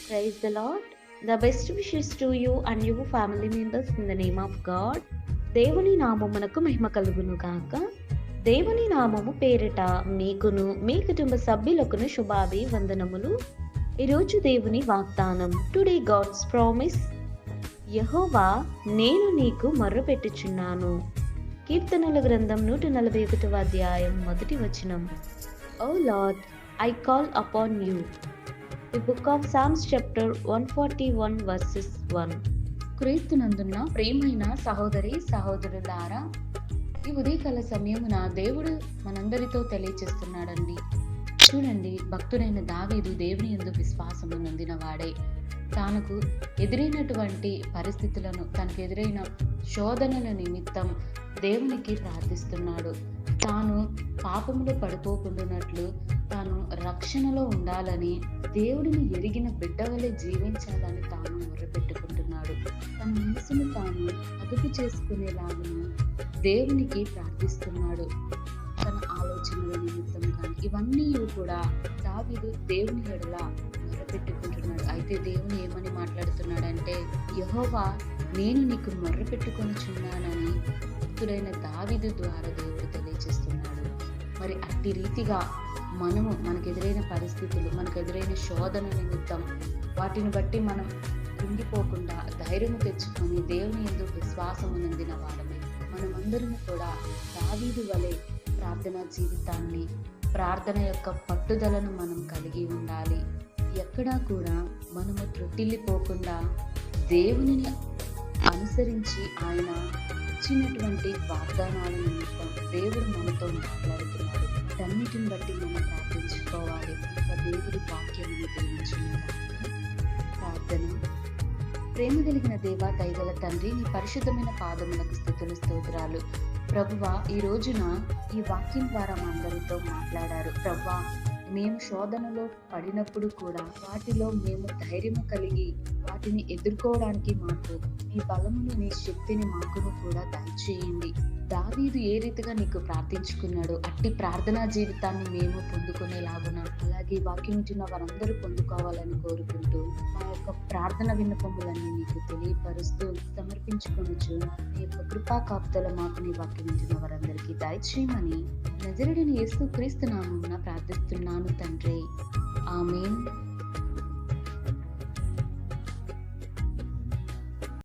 Praise the Lord. The best wishes to you and your family members in the name of God. దేవుని నామమునకు మహిమ కలుగును గాక. దేవుని నామము పేరిట మీకును మీ కుటుంబ సభ్యులకును శుభాభివందనములు. ఈరోజు దేవుని వాగ్దానం. Today God's promise. యెహోవా, నేను నీకు మొర్రపెట్టుచున్నాను. కీర్తనల గ్రంథం 141వ అధ్యాయం 1వ వచనం. ఓ lord, I call upon you. The book of Psalms chapter 141 verses 1. క్రీస్తునందున్న ప్రియమైన సహోదరి సహోదరులారా, ఈ ఉదయకాల సమయమున దేవుడు మనందరితో తెలియచేస్తున్నాడండి. చూడండి, భక్తుడైన దావీదు దేవుని యందు విశ్వాసము నొందిన వాడే. తనకు ఎదురైనటువంటి పరిస్థితులను, తనకు ఎదురైన శోధనల నిమిత్తం దేవునికి ప్రార్థిస్తున్నాడు. తాను పాపములో పడిపోకుండానట్లు, తాను రక్షణలో ఉండాలని, దేవుడిని ఎరిగిన బిడ్డ వలె జీవించాలని తాను మొర్రపెట్టుకుంటున్నాడు. తన మనసును తాను అదుపు చేసుకునేలాగా దేవునికి ప్రార్థిస్తున్నాడు. తన ఆలోచనల నిమిత్తం కానీ ఇవన్నీ కూడా దావీదు దేవుని ఎడల మొర్రపెట్టుకుంటున్నాడు. అయితే దేవుని ఏమని మాట్లాడుతున్నాడంటే, యెహోవా, నేను నీకు మొర్రపెట్టుకొనుచున్నానని భక్తుడైన దావీదు ద్వారా దేవుడు తెలియజేస్తున్నాడు. మరి అట్టి రీతిగా మనకు ఎదురైన పరిస్థితులు, మనకు ఎదురైన శోధన నిమిత్తం వాటిని బట్టి మనం కుంగిపోకుండా ధైర్యం తెచ్చుకొని దేవుని యందు విశ్వాసము నందిన వాడమే. మనమందరము కూడా దావీదు వలె ప్రార్థనా జీవితాన్ని, ప్రార్థన యొక్క పట్టుదలను మనం కలిగి ఉండాలి. ఎక్కడా కూడా మనము త్రుటిల్లిపోకుండా దేవునిని అనుసరించి ఆయన ఇచ్చినటువంటి వాగ్దానాల నిమిత్తం దేవుడు మనతో మాట్లాడుతున్నాడు. వీటన్నిటిని బట్టి మనం ప్రార్థించుకోవాలి. దేవుడి వాక్యమును దీవించును గాక. ప్రార్థన. ప్రేమ కలిగిన దేవా, దయగల తండ్రి, నీ పరిశుద్ధమైన పాదములకు స్తుతులు స్తోత్రాలు. ప్రభువా, ఈ రోజున ఈ వాక్యం ద్వారా మా అందరితో మాట్లాడారు. ప్రభువా, మేము శోధనలో పడినప్పుడు కూడా వాటిలో మేము ధైర్యము కలిగి వాటిని ఎదుర్కోవడానికి మాకు నీ బలమును, నీ శక్తిని మాకును కూడా దయచేయండి. దావీదు ఏ రీతిగా నీకు ప్రార్థించుకున్నాడో అట్టి ప్రార్థనా జీవితాన్ని మేము పొందుకునేలాగున, అలాగే వాక్యం వింటున్న వారందరూ పొందుకోవాలని కోరుకుంటూ మా యొక్క ప్రార్థన విన్నపములన్నీ నీకు తెలియపరుస్తూ సమర్పించుకొనుచు నీ యొక్క కృపా కాపుదల మాకు నీ వాక్యం వింటున్న వారందరికీ దయచేయమని నజరేయుడైన యేసు క్రీస్తు నామమున ప్రార్థిస్తున్నాను తండ్రి. ఆమేన్.